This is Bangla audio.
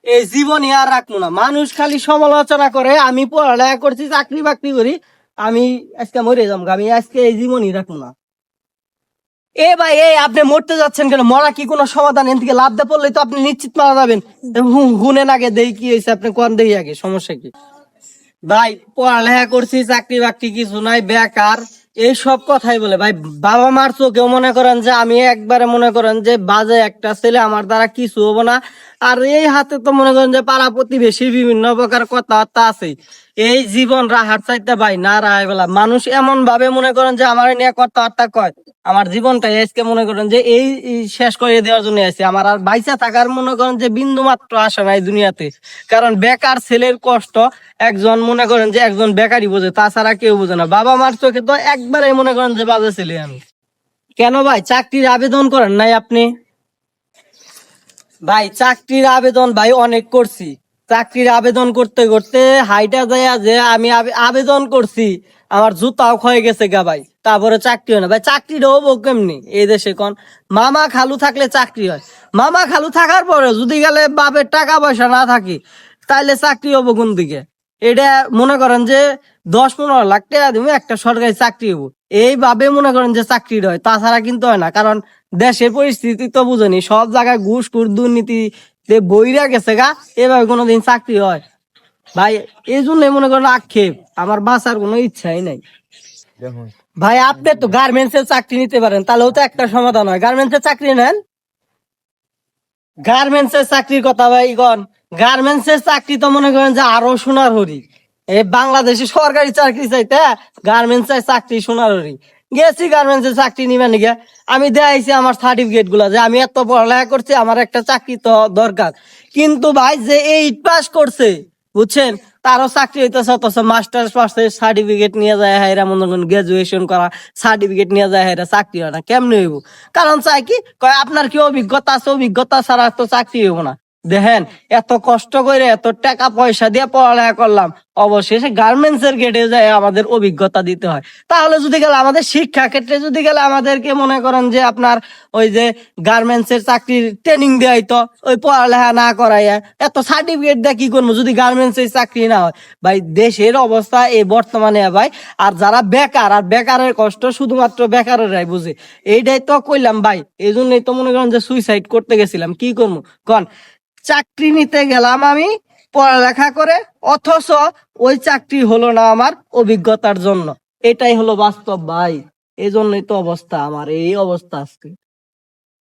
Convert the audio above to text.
এই জীবনই আর রাখবো না। মানুষ খালি সমালোচনা করে, আমি পড়ালেখা করছি, চাকরি বাকরি করি, আমি আজকে মরে যাবো, আমি আজকে এই জীবনই রাখবো না। এ ভাই, এই আপনি মরতে যাচ্ছেন কেন? মরা কি কোনো সমাধান? এর থেকে লাভ দিয়ে পড়লে তো আপনি নিশ্চিত মারা যাবেন। হুনেন আগে, দেই কি হয়েছে, আপনি কোন দেই আগে, সমস্যা কি? ভাই পড়ালেখা করছি, চাকরি বাকরি কিছু নাই, বেকার, এই সব কথাই বলে। ভাই বাবা মার চোখেও মনে করেন যে আমি একবারে মনে করেন যে বাজে একটা ছেলে, আমার দ্বারা কিছু হবো না। আর এই হাতে তো মনে করেন যে পাড়া প্রতিবেশীর বিভিন্ন প্রকার কথাবার্তা আছে। এই জীবন রাহার চাইতে ভাই না রায় বেলা মানুষ এমন ভাবে মনে করেন যে আমার নিয়ে কথাবার্তা কয়। আমার জীবনটা আজকে মনে করেন যে এই শেষ করে দেওয়ার জন্য আছে। আমার আর বাইসা থাকার মনে করেন যে বিন্দু মাত্র আশা নাই দুনিয়াতে। কারণ বেকার ছেলের কষ্ট একজন মনে করেন যে একজন বেকারই বোঝে, তাছাড়া কেউ বোঝে না। বাবা মার চোখে তো একবারে মনে করেন যে বাজে ছেলে আমি। কেন ভাই চাকরির আবেদন করেন নাই আপনি? ভাই চাকরির আবেদন ভাই অনেক করছি। চাকরির আবেদন করতে করতে হাইটা যায় যে আমি আবেদন করছি, আমার জুতাও ক্ষয়ে গেছে গা ভাই, তারপরে চাকরি হয় না। ভাই চাকরিটা হবো কেমনি এই দেশে কোন? মামা খালু থাকলে চাকরি হয়। মামা খালু থাকার পরে যদি গেলে বাপের টাকা পয়সা না থাকে, তাইলে চাকরি হবো কোন দিকে? এটা মনে করেন যে 10-15 লাখ টাকা দিব একটা সরকারি চাকরি হবো, এইভাবে মনে করেন যে চাকরি হয়। তাছাড়া কিন্তু হয় না, কারণ দেশের পরিস্থিতি তো বুঝেনি, সব জায়গায় ঘুষ ঘুষ দুর্নীতি বইরা গেছে গা। এভাবে কোনোদিন চাকরি হয় ভাই? এই জন্য মনে করেন আক্ষেপ, আমার বাঁচার কোনো ইচ্ছাই নাই। ভাই আপনি তো গার্মেন্টস এর চাকরি নিতে পারেন, তাহলেও তো একটা সমাধান হয়। গার্মেন্টস এর চাকরি নেন। গার্মেন্টস এর চাকরির কথা ভাই গন, গার্মেন্টস এর চাকরি তো মনে করেন যে আরো সোনার হরি। এই বাংলাদেশে সরকারি চাকরি চাইতে গার্মেন্টস এর চাকরি সোনার হরি। গেছি গার্মেন্টস এর চাকরি নিবেন নিগে, আমি দেখাইছি আমার সার্টিফিকেট গুলা যে আমি এত পড়ালেখা করছি, আমার একটা চাকরি তো দরকার। কিন্তু ভাই যে 8 পাস করছে, বুঝছেন, তারও চাকরি হইতেছে, অথচ মাস্টার্স পাসের সার্টিফিকেট নিয়ে যায় হ্যাঁ, মনে করেন গ্রাজুয়েশন করা সার্টিফিকেট নিয়ে যায় হ্যাঁ, চাকরি হয় না। কেমনে হইব? কারণ চাই কি কয়, আপনার কি অভিজ্ঞতা আছে? অভিজ্ঞতা ছাড়া তো চাকরি হইব না। দেখেন, এত কষ্ট করে এত টাকা পয়সা দিয়ে পড়ালেখা করলাম, অবশেষে গার্মেন্টস এর গেটে যায় আমাদের অভিজ্ঞতা দিতে হয়। তাহলে যদি গেলে আমাদের শিক্ষা ক্ষেত্রে যদি গেলে আমাদেরকে মনে করেন যে আপনার ওই যে গার্মেন্টস এর চাকরির ট্রেনিং দেয়, তো ওই পড়ালেখা না করাইয়া এত সার্টিফিকেট দিয়ে কি করবো যদি গার্মেন্টস এর চাকরি না হয়? ভাই দেশের অবস্থা এই বর্তমানে ভাই। আর যারা বেকার, আর বেকারের কষ্ট শুধুমাত্র বেকারেরাই বুঝে, এইটাই তো কইলাম ভাই। এই জন্যই তো মনে করেন যে সুইসাইড করতে গেছিলাম। কি করবো কন? চাকরি নিতে গেলাম আমি পড়ালেখা করে, অথচ ওই চাকরি হলো না আমার অভিজ্ঞতার জন্য। এটাই হলো বাস্তব ভাই। এই জন্যই তো অবস্থা আমার, এই অবস্থা আজকে।